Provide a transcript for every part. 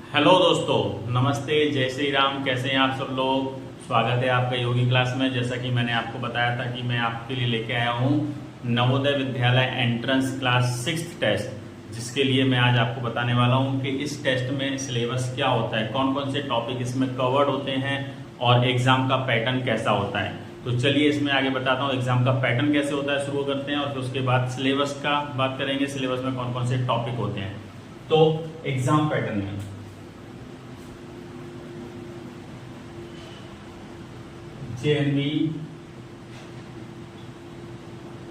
Hello दोस्तों, नमस्ते, जय श्री राम। कैसे हैं आप सब लोग। स्वागत है आपका योगी क्लास में। जैसा कि मैंने आपको बताया था कि मैं आपके लिए लेके आया हूँ Navodaya Vidyalaya entrance class 6th test, जिसके लिए मैं आज आपको बताने वाला हूँ कि इस टेस्ट में सिलेबस क्या होता है, कौन कौन से टॉपिक इसमें कवर्ड होते हैं और एग्जाम का पैटर्न कैसा होता है। तो चलिए इसमें आगे बताता हूँ एग्जाम का पैटर्न कैसे होता है, शुरू करते हैं और फिर उसके बाद सिलेबस का बात करेंगे, सिलेबस में कौन कौन से टॉपिक होते हैं। तो एग्जाम पैटर्न में JNV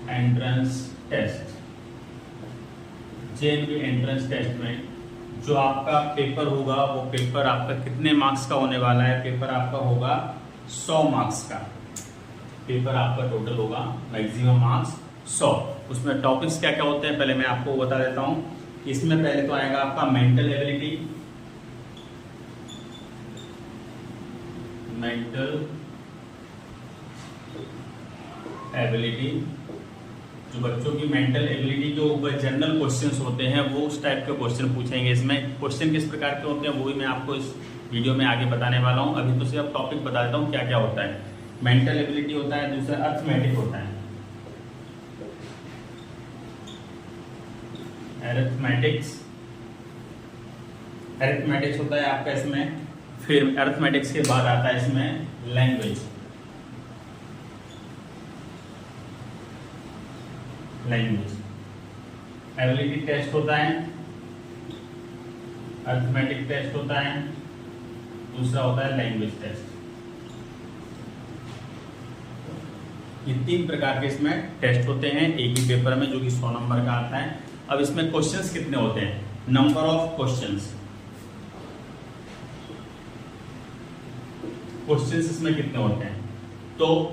entrance test, JNV entrance test में जो आपका पेपर होगा वो पेपर आपका कितने मार्क्स का होने वाला है। पेपर आपका होगा 100 मार्क्स का। पेपर आपका टोटल होगा मैक्सिमम मार्क्स 100। उसमें टॉपिक्स क्या क्या होते हैं पहले मैं आपको बता देता हूं। इसमें पहले तो आएगा आपका मेंटल एबिलिटी, मेंटल एबिलिटी, जो बच्चों की मेंटल एबिलिटी के ऊपर जनरल क्वेश्चंस होते हैं वो उस टाइप के क्वेश्चन पूछेंगे। इसमें क्वेश्चन किस प्रकार के होते हैं वो भी मैं आपको इस वीडियो में आगे बताने वाला हूं। अभी तो सिर्फ टॉपिक बता देता हूं क्या क्या होता है। मेंटल एबिलिटी होता है, दूसरा अर्थमेटिक होता है, अरिथमेटिक्स होता है आपका इसमें। फिर अरिथमेटिक्स के बाद आता है इसमें लैंग्वेज एबिलिटी टेस्ट होता है, अरिथमेटिक टेस्ट होता है, दूसरा होता है लैंग्वेज टेस्ट। ये 3 प्रकार के इसमें टेस्ट होते हैं एक ही पेपर में, जो कि 100 नंबर का आता है। अब इसमें क्वेश्चंस कितने होते हैं, नंबर ऑफ क्वेश्चंस इसमें कितने होते हैं। तो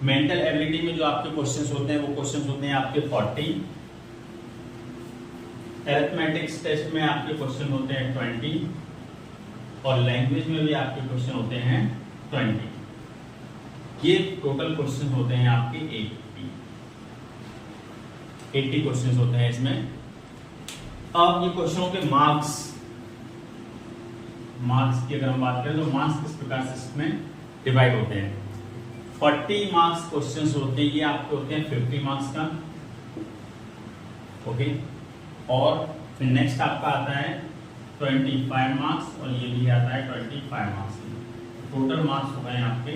मेंटल एबिलिटी में जो आपके क्वेश्चंस होते हैं वो क्वेश्चंस होते हैं आपके 40। अरिथमेटिक्स टेस्ट में आपके क्वेश्चन होते हैं 20 और लैंग्वेज में भी आपके क्वेश्चन होते हैं 20। ये टोटल क्वेश्चन होते हैं आपके 80 क्वेश्चन होते हैं इसमें। अब ये क्वेश्चनों के मार्क्स की अगर हम बात करें तो मार्क्स किस प्रकार से इसमें डिवाइड होते हैं। 40 मार्क्स क्वेश्चंस होते हैं, ये आपके होते हैं 50 मार्क्स का, ओके। और फिर नेक्स्ट आपका आता है 25 मार्क्स और ये भी आता है 25 मार्क्स। टोटल मार्क्स हो गए आपके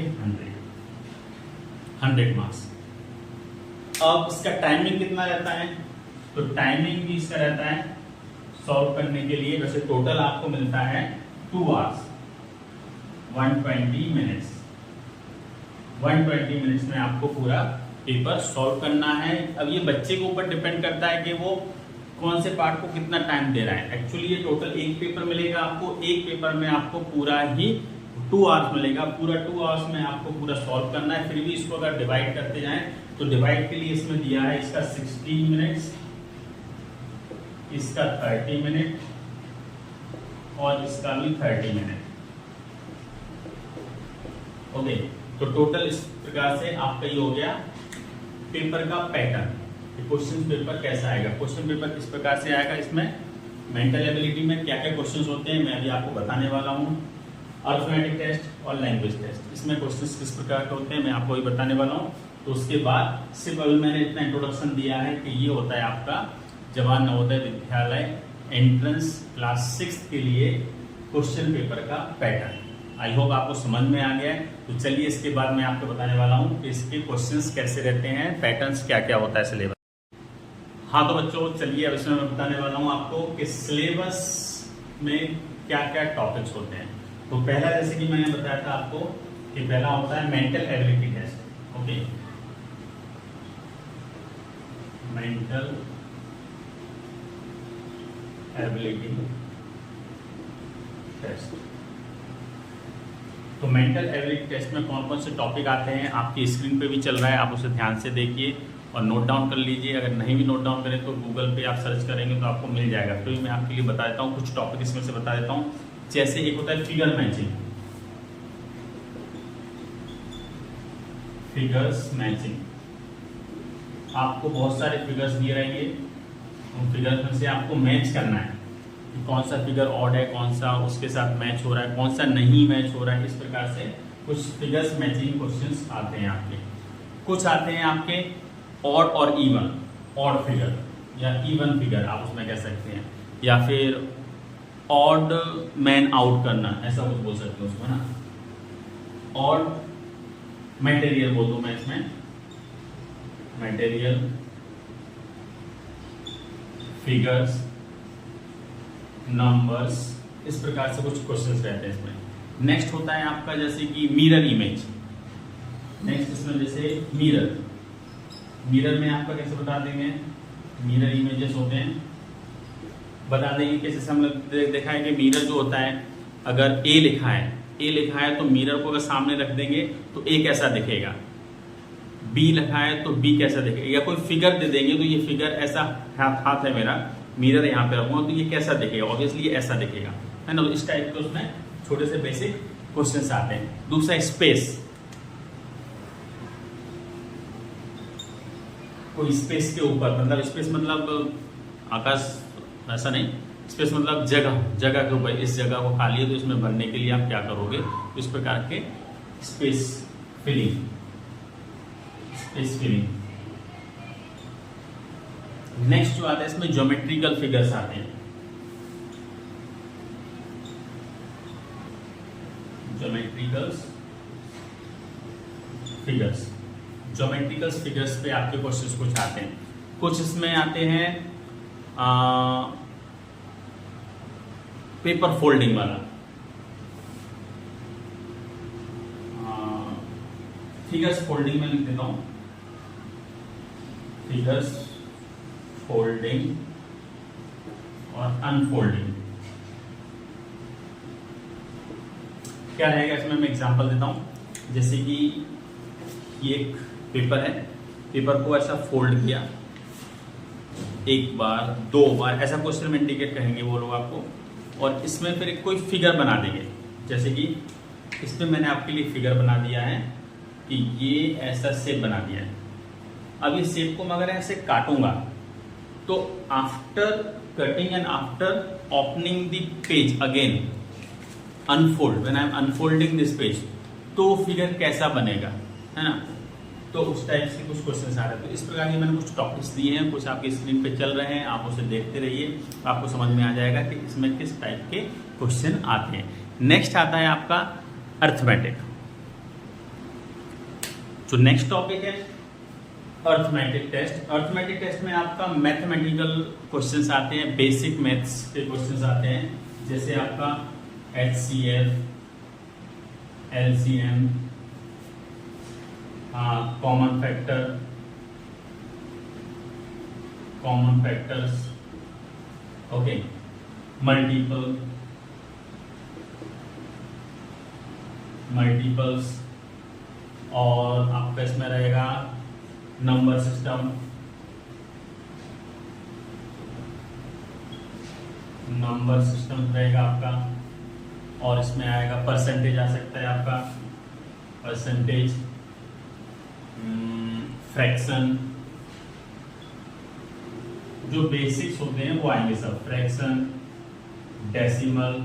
100 मार्क्स। अब इसका टाइमिंग कितना रहता है, तो टाइमिंग भी इसका रहता है सॉल्व करने के लिए। वैसे टोटल आपको मिलता है 2 आवर्स 120 मिनट्स। 120 मिनट्स में आपको पूरा पेपर सॉल्व करना है। अब ये बच्चे के ऊपर डिपेंड करता है कि वो कौन से पार्ट को कितना टाइम दे रहा है। एक्चुअली ये टोटल एक पेपर मिलेगा आपको, एक पेपर में आपको पूरा ही 2 आवर्स मिलेगा। पूरा 2 आवर्स में आपको पूरा सॉल्व करना है। फिर भी इसको अगर डिवाइड करते जाएं तो डिवाइड के लिए इसमें दिया है इसका 16 मिनट्स, इसका 30 मिनट और इसका भी 30 मिनट, ओके। तो टोटल इस प्रकार से आपका ये हो गया पेपर का पैटर्न। क्वेश्चन पेपर कैसा आएगा, क्वेश्चन पेपर किस प्रकार से आएगा। इसमें मेंटल एबिलिटी में क्या क्या क्वेश्चंस होते हैं मैं अभी आपको बताने वाला हूँ। अरिथमेटिक टेस्ट और लैंग्वेज टेस्ट, इसमें क्वेश्चंस किस प्रकार के होते हैं मैं आपको अभी बताने वाला हूँ। तो उसके बाद सिर्फ अभी मैंने इतना इंट्रोडक्शन दिया है कि ये होता है आपका जवाहर नवोदय विद्यालय एंट्रेंस क्लास 6 के लिए क्वेश्चन पेपर का पैटर्न। आई होप आपको समझ में आ गया है। तो चलिए इसके बाद मैं आपको बताने वाला हूँ कि इसके क्वेश्चंस कैसे रहते हैं, पैटर्न्स क्या क्या होता है सिलेबस। हाँ तो बच्चों चलिए अब इसमें मैं बताने वाला हूँ आपको कि सिलेबस में क्या क्या टॉपिक्स होते हैं। तो पहला जैसे कि मैंने बताया था आपको कि पहला होता है mental ability test, okay. Mental ability test. तो मेंटल एबिलिटी टेस्ट में कौन कौन से टॉपिक आते हैं आपकी स्क्रीन पे भी चल रहा है, आप उसे ध्यान से देखिए और नोट डाउन कर लीजिए। अगर नहीं भी नोट डाउन करें तो गूगल पे आप सर्च करेंगे तो आपको मिल जाएगा। तो मैं आपके लिए बता देता हूँ कुछ टॉपिक इसमें से बता देता हूँ। जैसे एक होता है फिगर मैचिंग, फिगर्स मैचिंग। आपको बहुत सारे फिगर्स दिए रहेंगे, उन फिगर्स में से आपको मैच करना है कि कौन सा फिगर ऑड है, कौन सा उसके साथ मैच हो रहा है, कौन सा नहीं मैच हो रहा है। इस प्रकार से कुछ फिगर्स मैचिंग क्वेश्चंस आते हैं आपके। कुछ आते हैं आपके ऑड और इवन, ऑड फिगर या इवन फिगर आप उसमें कह सकते हैं, या फिर ऑड मैन आउट करना, ऐसा कुछ बोल सकते हैं उसमें ना। ऑड मटेरियल बोल दूं मैं इसमें, मटेरियल फिगर्स नंबर्स, इस प्रकार से कुछ क्वेश्चंस रहते हैं इसमें। नेक्स्ट होता है आपका जैसे कि मिरर इमेज। नेक्स्ट इसमें जैसे मिरर, मिरर में आपका कैसे बता देंगे, मिरर इमेजेस होते हैं, बता देंगे कैसे से हम लोग देखा है कि मिरर जो होता है, अगर ए लिखा है तो मिरर को अगर सामने रख देंगे तो ए कैसा दिखेगा, बी लिखा है तो बी कैसा दिखेगा, या कोई फिगर दे देंगे तो ये फिगर ऐसा हाथ है मेरा, मिरर यहाँ पे रखूंगा तो ये कैसा दिखेगा, ऑब्वियसली ऐसा दिखेगा, है ना। तो इस टाइप के उसमें छोटे से बेसिक क्वेश्चंस आते हैं। दूसरा स्पेस, कोई स्पेस के ऊपर, मतलब स्पेस मतलब आकाश ऐसा नहीं, स्पेस मतलब जगह, जगह के ऊपर, इस जगह को खाली है तो इसमें भरने के लिए आप क्या करोगे, तो इस प्रकार के space filling, space filling. Next जो आता है इसमें ज्योमेट्रिकल फिगर्स आते हैं, ज्योमेट्रिकल फिगर्स, ज्योमेट्रिकल फिगर्स पे आपके क्वेश्चंस कुछ आते हैं। कुछ इसमें आते हैं पेपर फोल्डिंग वाला, फिगर्स फोल्डिंग में लिख देता हूं, फिगर्स फोल्डिंग और अनफोल्डिंग। क्या रहेगा इसमें, मैं एग्जांपल देता हूं। जैसे कि ये एक पेपर है, पेपर को ऐसा फोल्ड किया, एक बार दो बार, ऐसा क्वेश्चन में इंडिकेट करेंगे वो लोग आपको, और इसमें फिर कोई फिगर बना देंगे। जैसे कि इसमें मैंने आपके लिए फिगर बना दिया है कि ये ऐसा शेप बना दिया है। अब ये शेप को मैं अगर ऐसे काटूंगा तो after cutting and after opening the page again unfold, when I am unfolding this page, तो फिगर कैसा बनेगा, है ना। तो उस टाइप से कुछ क्वेश्चन आ रहे हैं। तो इस प्रकार के मैंने कुछ टॉपिक्स दिए हैं, कुछ आपकी स्क्रीन पे चल रहे हैं, आप उसे देखते रहिए, तो आपको समझ में आ जाएगा कि इसमें किस टाइप के क्वेश्चन आते हैं। नेक्स्ट आता है आपका अर्थमेटिक। जो नेक्स्ट टॉपिक है अर्थमेटिक टेस्ट। अर्थमेटिक टेस्ट में आपका मैथमेटिकल क्वेश्चंस आते हैं, बेसिक मैथ्स के क्वेश्चंस आते हैं, जैसे आपका HCF, LCM, common factor, common factors, okay, multiple, multiples, और आपका इसमें रहेगा नंबर सिस्टम, नंबर सिस्टम रहेगा आपका, और इसमें आएगा परसेंटेज आ सकता है आपका, परसेंटेज, फ्रैक्शन, जो बेसिक्स होते हैं वो आएंगे सब, फ्रैक्शन, डेसिमल,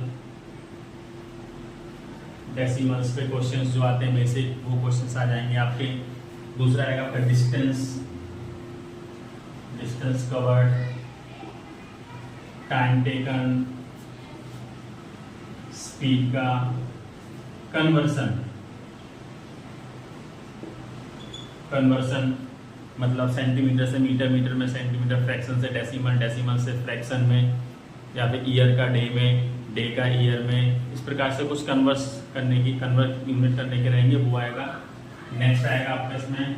डेसिमल्स पे क्वेश्चंस जो आते हैं बेसिक, वो क्वेश्चंस आ जाएंगे आपके। दूसरा आएगा आपका distance, distance covered, time taken, speed का, कन्वर्सन, कन्वर्सन मतलब सेंटीमीटर से मीटर, मीटर में सेंटीमीटर, फ्रैक्शन से डेसिमल, डेसिमल से फ्रैक्शन में, या फिर ईयर का डे में, डे का ईयर में, इस प्रकार से कुछ कन्वर्स करने की, कन्वर्ट यूनिट करने के रहेंगे, वो आएगा। नेक्स्ट आएगा आपका इसमें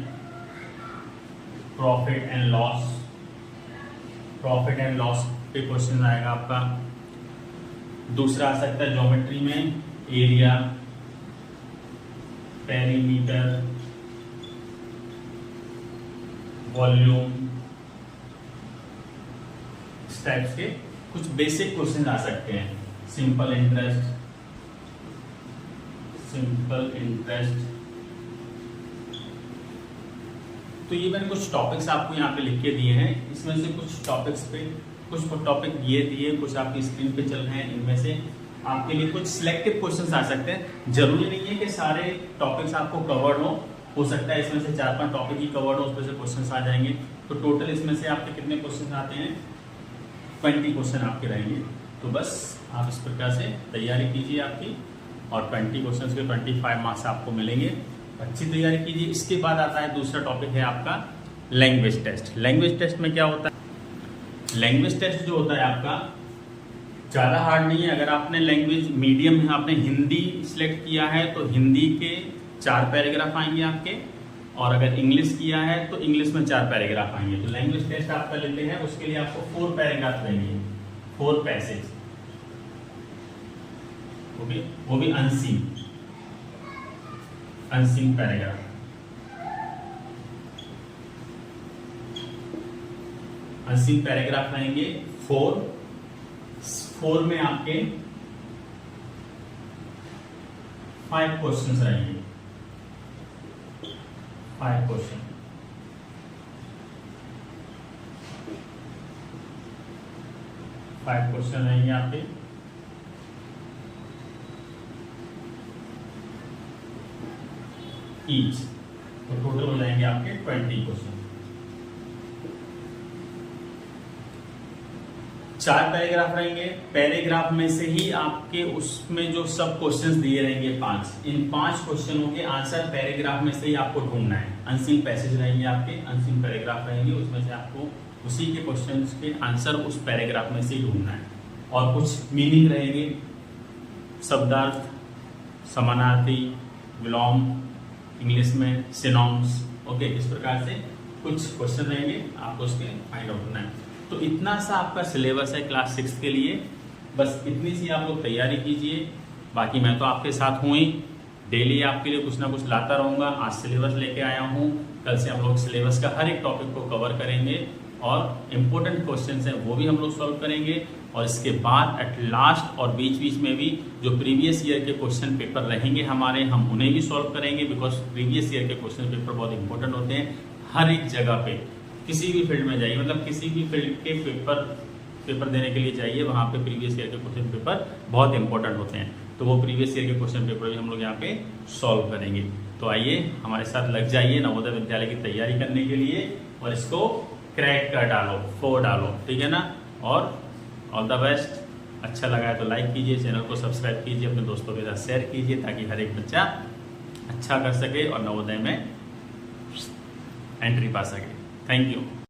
profit and loss, profit and loss पे क्वेश्चन आएगा आपका। दूसरा आ सकता है ज्योमेट्री में एरिया, पेरीमीटर, वॉल्यूम, इस टाइप्स के कुछ बेसिक क्वेश्चन आ सकते हैं। Simple interest, simple interest. तो ये मैंने कुछ टॉपिक्स आपको यहाँ पे लिख के दिए हैं, इसमें से कुछ टॉपिक्स पे कुछ टॉपिक ये दिए, कुछ आपकी स्क्रीन पे चल रहे हैं, इनमें से आपके लिए कुछ सिलेक्टिव क्वेश्चंस आ सकते हैं। जरूरी नहीं है कि सारे टॉपिक्स आपको कवर्ड हो सकता है इसमें से 4-5 टॉपिक ही कवर्ड हो, उसमें से क्वेश्चंस आ जाएंगे। तो टोटल इसमें से आपके कितने क्वेश्चन आते हैं, 20 क्वेश्चन आपके रहेंगे। तो बस आप इस प्रकार से तैयारी कीजिए आपकी, और 20 क्वेश्चन के 25 मार्क्स आपको मिलेंगे। अच्छी तैयारी कीजिए। इसके बाद आता है दूसरा टॉपिक है आपका लैंग्वेज टेस्ट। लैंग्वेज टेस्ट में क्या होता है, लैंग्वेज टेस्ट जो होता है आपका ज़्यादा हार्ड नहीं है। अगर आपने लैंग्वेज मीडियम में आपने हिंदी सिलेक्ट किया है तो हिंदी के 4 पैराग्राफ आएंगे आपके, और अगर इंग्लिश किया है तो इंग्लिश में 4 पैराग्राफ आएंगे। तो लैंग्वेज टेस्ट आपका लेते हैं, उसके लिए आपको 4 पैराग्राफ रहेंगे, 4 पैसेज, ओके, वो भी अनसीन पैराग्राफ। अनसीन पैराग्राफ रहेंगे 4 में आपके 5 क्वेश्चंस रहेंगे, 5 क्वेश्चन। रहेंगे आपके, ईच, तो टोटल हो जाएंगे आपके 20 क्वेश्चन। 4 पैराग्राफ रहेंगे। पैराग्राफ में से ही आपके उसमें जो सब क्वेश्चंस दिए रहेंगे 5, इन 5 क्वेश्चनों के आंसर पैराग्राफ में से ही आपको ढूंढना है। अनसीन पैसेज रहेंगे आपके, अनसीन पैराग्राफ रहेंगे, उसमें से आपको उसी के क्वेश्चंस के आंसर उस पैराग्राफ में से ही ढूंढना है। और कुछ मीनिंग रहेंगे, शब्दार्थ, समानार्थी, विलोम, इंग्लिश में सिनोनिम्स, ओके, इस प्रकार से कुछ क्वेश्चन रहेंगे, आपको उसके फाइंड आउट करना है। तो इतना सा आपका सिलेबस है क्लास 6 के लिए। बस इतनी सी आप लोग तैयारी कीजिए। बाकी मैं तो आपके साथ हूँ ही, डेली आपके लिए कुछ ना कुछ लाता रहूँगा। आज सिलेबस लेके आया हूँ, कल से हम लोग सिलेबस का हर एक टॉपिक को कवर करेंगे, और इम्पोर्टेंट क्वेश्चंस हैं वो भी हम लोग सॉल्व करेंगे। और इसके बाद एट लास्ट और बीच बीच में भी जो प्रीवियस ईयर के क्वेश्चन पेपर रहेंगे हमारे, हम उन्हें भी सॉल्व करेंगे, बिकॉज प्रीवियस ईयर के क्वेश्चन पेपर बहुत इंपॉर्टेंट होते हैं। हर एक जगह पे किसी भी फील्ड में जाइए, मतलब किसी भी फील्ड के पेपर देने के लिए जाइए, वहाँ पे प्रीवियस ईयर के क्वेश्चन पेपर बहुत इंपॉर्टेंट होते हैं। तो वो प्रीवियस ईयर के क्वेश्चन पेपर भी हम लोग यहाँ पे सॉल्व करेंगे। तो आइए हमारे साथ लग जाइए नवोदय विद्यालय की तैयारी करने के लिए, और इसको क्रैक कर डालो, 4 डालो, ठीक है ना। और ऑल द बेस्ट। अच्छा लगा है तो लाइक कीजिए, चैनल को सब्सक्राइब कीजिए, अपने दोस्तों के साथ शेयर कीजिए, ताकि हर एक बच्चा अच्छा कर सके और नवोदय में एंट्री पा सके। Thank you.